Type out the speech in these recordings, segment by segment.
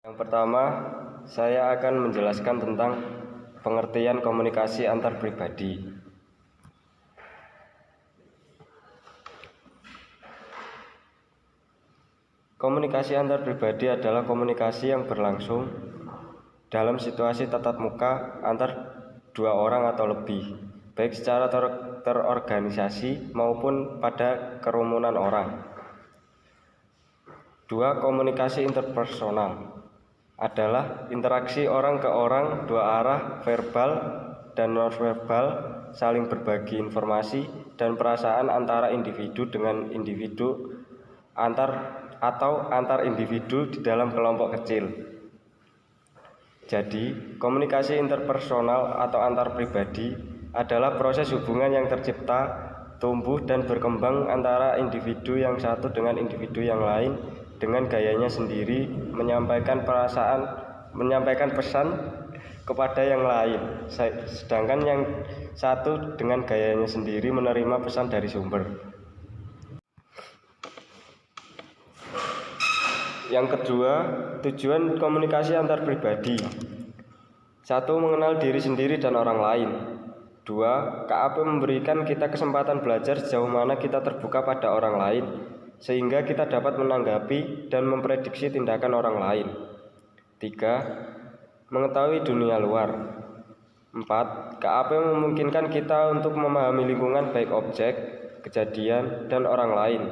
Yang pertama, saya akan menjelaskan tentang pengertian komunikasi antar pribadi. Komunikasi antar pribadi adalah komunikasi yang berlangsung dalam situasi tatap muka antar dua orang atau lebih, baik secara terorganisasi maupun pada kerumunan orang. Dua, komunikasi interpersonal adalah interaksi orang ke orang, dua arah, verbal dan nonverbal, saling berbagi informasi dan perasaan antara individu dengan individu, antar individu di dalam kelompok kecil. Jadi, komunikasi interpersonal atau antar pribadi adalah proses hubungan yang tercipta, tumbuh dan berkembang antara individu yang satu dengan individu yang lain dengan gayanya sendiri, menyampaikan pesan kepada yang lain, sedangkan yang satu dengan gayanya sendiri menerima pesan dari sumber. Yang kedua, tujuan komunikasi antar pribadi. 1. Mengenal diri sendiri dan orang lain. 2. KAP memberikan kita kesempatan belajar sejauh mana kita terbuka pada orang lain, sehingga kita dapat menanggapi dan memprediksi tindakan orang lain. 3. Mengetahui dunia luar. 4. KAP memungkinkan kita untuk memahami lingkungan baik objek, kejadian, dan orang lain.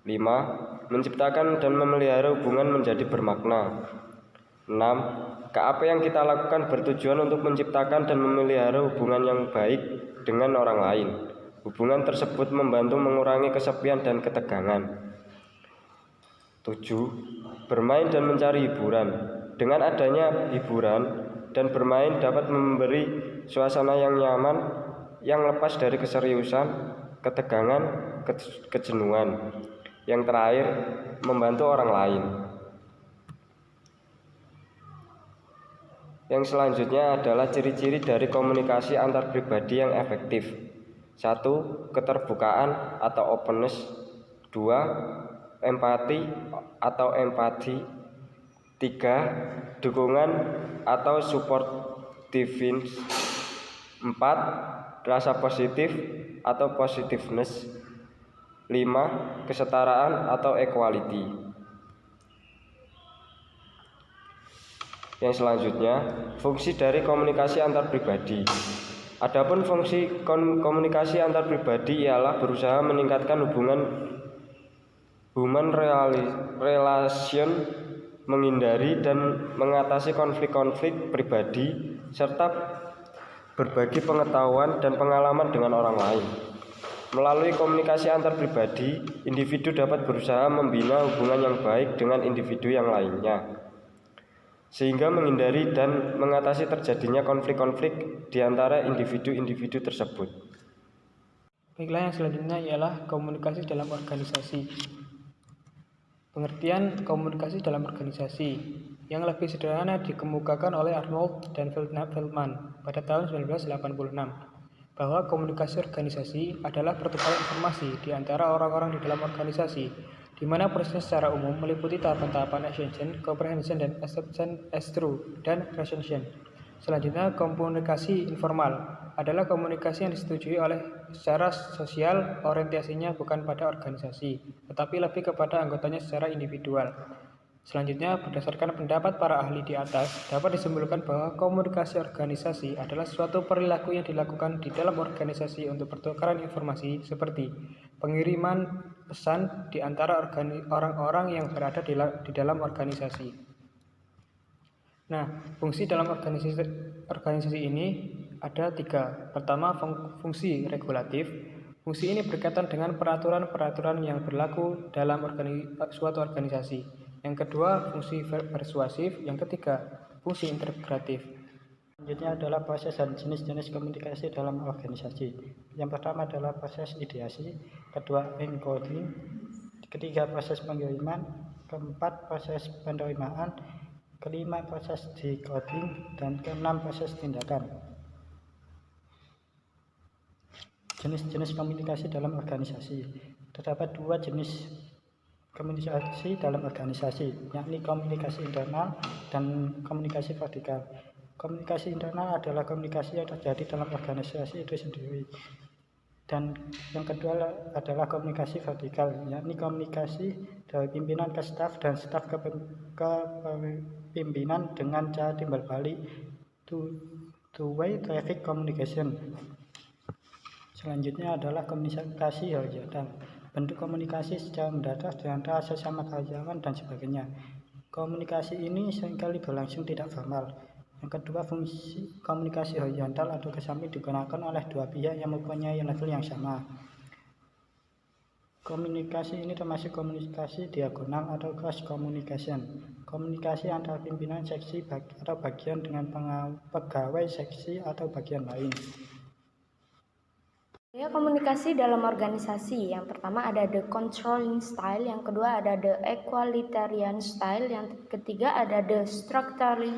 5. Menciptakan dan memelihara hubungan menjadi bermakna. 6. KAP yang kita lakukan bertujuan untuk menciptakan dan memelihara hubungan yang baik dengan orang lain. Hubungan tersebut membantu mengurangi kesepian dan ketegangan. 7. Bermain dan mencari hiburan. Dengan adanya hiburan dan bermain dapat memberi suasana yang nyaman, yang lepas dari keseriusan, ketegangan, kejenuhan. Yang terakhir, membantu orang lain. Yang selanjutnya adalah ciri-ciri dari komunikasi antar pribadi yang efektif. 1. Keterbukaan atau openness. 2. Empati atau empati. 3. Dukungan atau supportiveness. 4. Rasa positif atau positiveness. 5. Kesetaraan atau equality. Yang selanjutnya, fungsi dari komunikasi antar pribadi. Adapun fungsi komunikasi antar pribadi ialah berusaha meningkatkan hubungan human relation, menghindari dan mengatasi konflik-konflik pribadi, serta berbagi pengetahuan dan pengalaman dengan orang lain. Melalui komunikasi antar pribadi, individu dapat berusaha membina hubungan yang baik dengan individu yang lainnya, sehingga menghindari dan mengatasi terjadinya konflik-konflik di antara individu-individu tersebut. Baiklah, yang selanjutnya ialah komunikasi dalam organisasi. Pengertian komunikasi dalam organisasi yang lebih sederhana dikemukakan oleh Arnold dan Feldman pada tahun 1986. Bahwa komunikasi organisasi adalah pertukaran informasi di antara orang-orang di dalam organisasi, di mana prosesnya secara umum meliputi tahapan-tahapan ascension, comprehension, dan acceptance as true, dan recension. Selanjutnya, komunikasi informal adalah komunikasi yang disetujui oleh secara sosial, orientasinya bukan pada organisasi, tetapi lebih kepada anggotanya secara individual. Selanjutnya, berdasarkan pendapat para ahli di atas, dapat disimpulkan bahwa komunikasi organisasi adalah suatu perilaku yang dilakukan di dalam organisasi untuk pertukaran informasi seperti pengiriman pesan di antara orang-orang yang berada di dalam organisasi. Nah, fungsi dalam organisasi ini ada 3. Pertama, fungsi regulatif. Fungsi ini berkaitan dengan peraturan-peraturan yang berlaku dalam suatu organisasi. Yang kedua, fungsi persuasif. Yang ketiga, fungsi integratif. Selanjutnya adalah proses dan jenis-jenis komunikasi dalam organisasi. Yang pertama adalah proses ideasi, kedua encoding, ketiga proses pengiriman, keempat proses penerimaan, kelima proses decoding, dan keenam proses tindakan. Jenis-jenis komunikasi dalam organisasi. Terdapat 2 jenis komunikasi dalam organisasi, yakni komunikasi internal dan komunikasi vertikal. Komunikasi internal adalah komunikasi yang terjadi dalam organisasi itu sendiri. Dan yang kedua adalah komunikasi vertikal, yakni komunikasi dari pimpinan ke staf dan staf ke pimpinan dengan cara timbal balik, two-way traffic communication. Selanjutnya adalah komunikasi horizontal, bentuk komunikasi secara mendadak di antara sesama karyawan dan sebagainya. Komunikasi ini seringkali berlangsung tidak formal. Yang kedua, fungsi komunikasi horizontal atau kesamping digunakan oleh dua pihak yang mempunyai level yang sama. Komunikasi ini termasuk komunikasi diagonal atau cross communication, komunikasi antara pimpinan seksi atau bagian dengan pegawai seksi atau bagian lain. Gaya komunikasi dalam organisasi, yang pertama ada the controlling style, yang kedua ada the equalitarian style, yang ketiga ada the structuring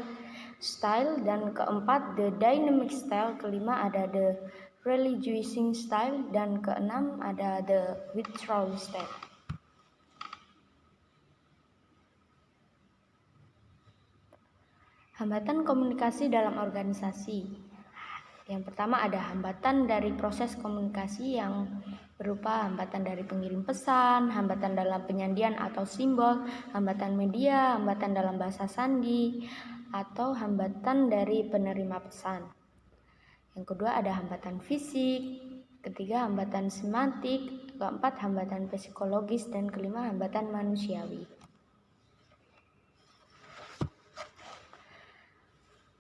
style, dan keempat the dynamic style, kelima ada the religiousing style, dan keenam ada the withdrawing style. Hambatan komunikasi dalam organisasi. Yang pertama ada hambatan dari proses komunikasi yang berupa hambatan dari pengirim pesan, hambatan dalam penyandian atau simbol, hambatan media, hambatan dalam bahasa sandi, atau hambatan dari penerima pesan. Yang kedua ada hambatan fisik, ketiga hambatan semantik, keempat hambatan psikologis, dan kelima hambatan manusiawi.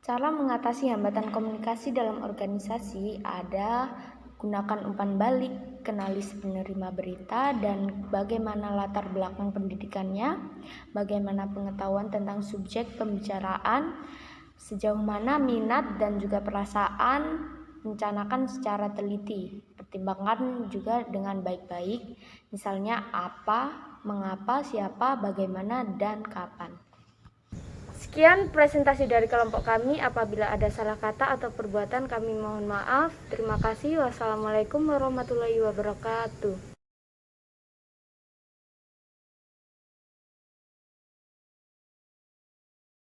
Cara mengatasi hambatan komunikasi dalam organisasi ada gunakan umpan balik, kenali penerima berita, dan bagaimana latar belakang pendidikannya, bagaimana pengetahuan tentang subjek pembicaraan, sejauh mana minat dan juga perasaan, rencanakan secara teliti, pertimbangkan juga dengan baik-baik, misalnya apa, mengapa, siapa, bagaimana, dan kapan. Sekian presentasi dari kelompok kami. Apabila ada salah kata atau perbuatan kami mohon maaf. Terima kasih. Wassalamualaikum warahmatullahi wabarakatuh.